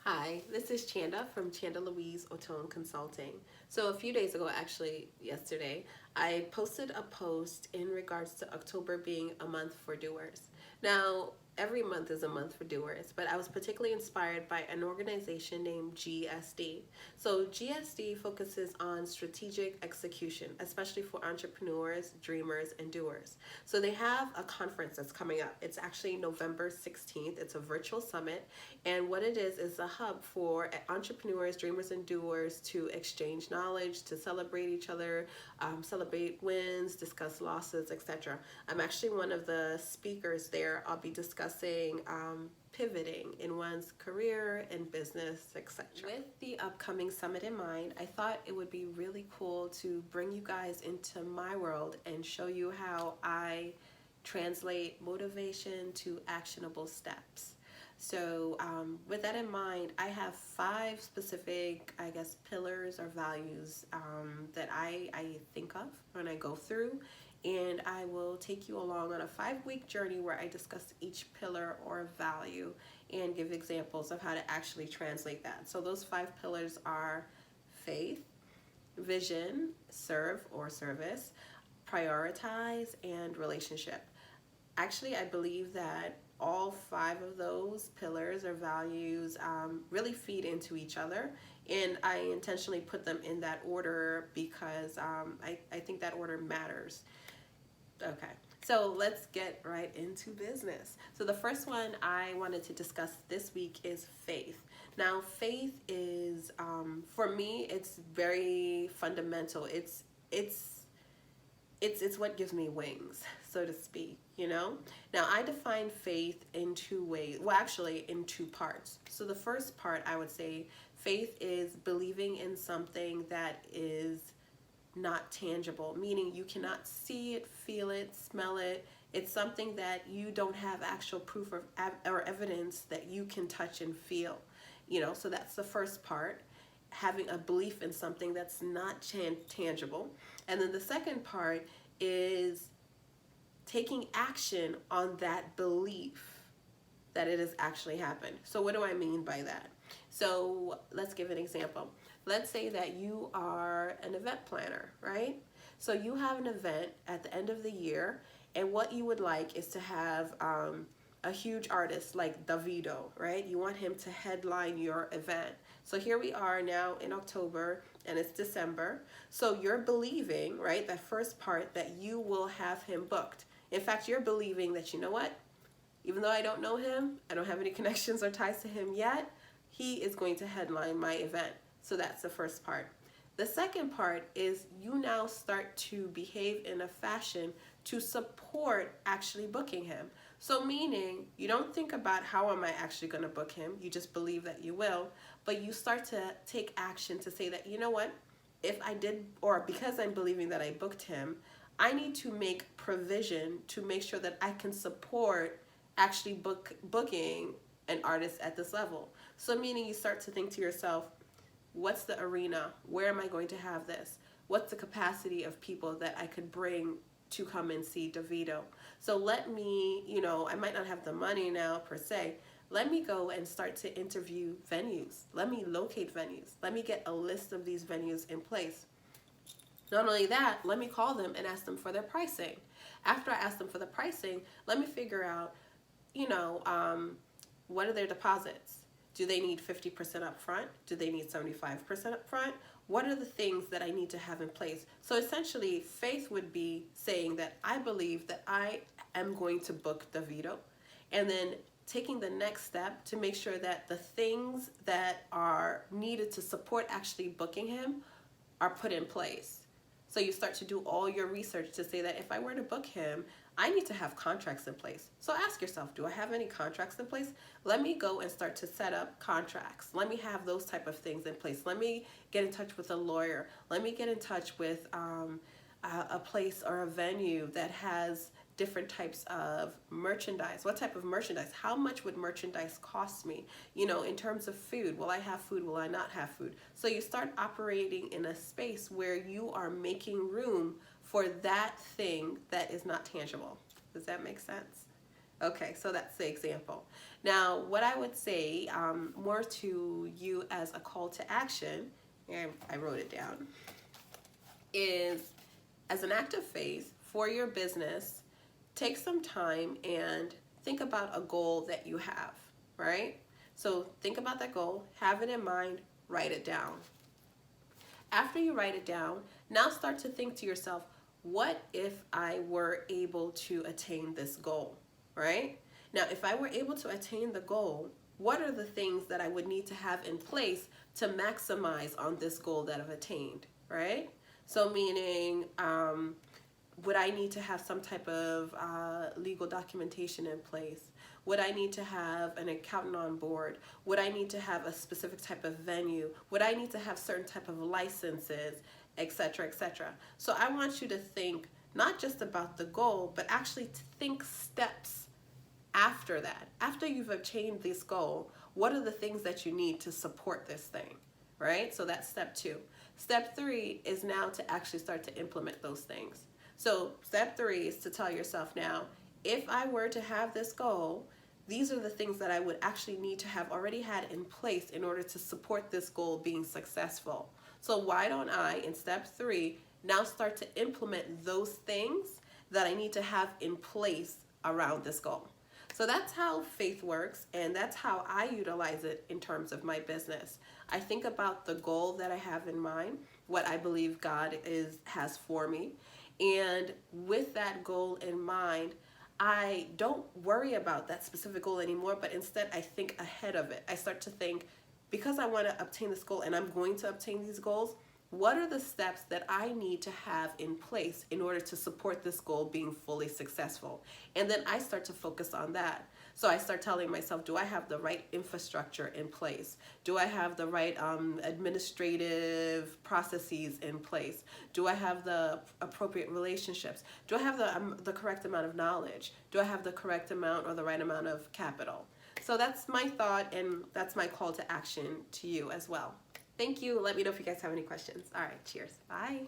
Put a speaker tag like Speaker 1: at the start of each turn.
Speaker 1: Hi, this is Chanda from Chanda-Louise Consulting. So a few days ago, actually yesterday, I posted a post in regards to October being a month for doers. Now, every month is a month for doers, but I was particularly inspired by an organization named GSD. So GSD focuses on strategic execution, especially for entrepreneurs, dreamers, and doers. So they have a conference that's coming up. It's actually November 16th. It's a virtual summit, and what it is a hub for entrepreneurs, dreamers, and doers to exchange knowledge, to celebrate each other, celebrate wins, discuss losses, etc. I'm actually one of the speakers there. I'll be discussing pivoting in one's career and business, etc. With the upcoming summit in mind, I thought it would be really cool to bring you guys into my world and show you how I translate motivation to actionable steps. So with that in mind, I have 5 specific, I guess, pillars or values that I think of when I go through. And I will take you along on a 5-week journey where I discuss each pillar or value and give examples of how to actually translate that. So those 5 pillars are faith, vision, serve or service, prioritize, and relationship. Actually, I believe that all 5 of those pillars or values really feed into each other, and I intentionally put them in that order because I think that order matters. Okay, so let's get right into business. So the first one I wanted to discuss this week is faith. Now, faith is, for me, it's very fundamental. It's what gives me wings, so to speak, you know? Now, I define faith in 2 ways. Well, actually, in 2 parts. So the first part, I would say, faith is believing in something that is not tangible, meaning you cannot see it, feel it, smell it. It's something that you don't have actual proof or evidence that you can touch and feel, you know? So that's the first part, having a belief in something that's not tangible. And then the second part is taking action on that belief that it has actually happened. So what do I mean by that? So let's give an example. Let's say that you are an event planner, right? So you have an event at the end of the year, and what you would like is to have a huge artist like Davido, right? You want him to headline your event. So here we are now in October and it's December. So you're believing, right, that first part, that you will have him booked. In fact, you're believing that, you know what, even though I don't know him, I don't have any connections or ties to him yet, he is going to headline my event. So that's the first part. The second part is you now start to behave in a fashion to support actually booking him. So meaning you don't think about how am I actually going to book him, you just believe that you will, but you start to take action to say that, you know what, if I did, or because I'm believing that I booked him, I need to make provision to make sure that I can support actually booking an artist at this level. So meaning you start to think to yourself, what's the arena? Where am I going to have this? What's the capacity of people that I could bring to come and see Davido? So let me, you know, I might not have the money now per se. Let me go and start to interview venues. Let me locate venues. Let me get a list of these venues in place. Not only that, let me call them and ask them for their pricing. After I ask them for the pricing, let me figure out, you know, what are their deposits? Do they need 50% up front? Do they need 75% up front? What are the things that I need to have in place? So essentially, faith would be saying that I believe that I am going to book Davido, and then taking the next step to make sure that the things that are needed to support actually booking him are put in place. So you start to do all your research to say that if I were to book him, I need to have contracts in place. So ask yourself, do I have any contracts in place? Let me go and start to set up contracts. Let me have those type of things in place. Let me get in touch with a lawyer. Let me get in touch with a place or a venue that has different types of merchandise. What type of merchandise? How much would merchandise cost me? You know, in terms of food, will I have food? Will I not have food? So you start operating in a space where you are making room for that thing that is not tangible. Does that make sense? Okay, so that's the example. Now, what I would say more to you as a call to action, and I wrote it down, is as an act of faith for your business, take some time and think about a goal that you have, right? So think about that goal, have it in mind, write it down. After you write it down, now start to think to yourself, what if I were able to attain this goal, right? Now, if I were able to attain the goal, what are the things that I would need to have in place to maximize on this goal that I've attained, right? So meaning, would I need to have some type of legal documentation in place? Would I need to have an accountant on board? Would I need to have a specific type of venue? Would I need to have certain type of licenses, etc., etc.? So I want you to think not just about the goal, but actually to think steps after that. After you've achieved this goal, what are the things that you need to support this thing, right? So that's step 2. Step 3 is now to actually start to implement those things. So step 3 is to tell yourself now, if I were to have this goal, these are the things that I would actually need to have already had in place in order to support this goal being successful. So why don't I, in step 3, now start to implement those things that I need to have in place around this goal? So that's how faith works, and that's how I utilize it in terms of my business. I think about the goal that I have in mind, what I believe God has for me, and with that goal in mind, I don't worry about that specific goal anymore, but instead I think ahead of it. I start to think, because I want to obtain this goal and I'm going to obtain these goals, what are the steps that I need to have in place in order to support this goal being fully successful? And then I start to focus on that. So I start telling myself, do I have the right infrastructure in place? Do I have the right administrative processes in place? Do I have the appropriate relationships? Do I have the correct amount of knowledge? Do I have the correct amount or the right amount of capital? So that's my thought, and that's my call to action to you as well. Thank you. Let me know if you guys have any questions. All right, cheers. Bye.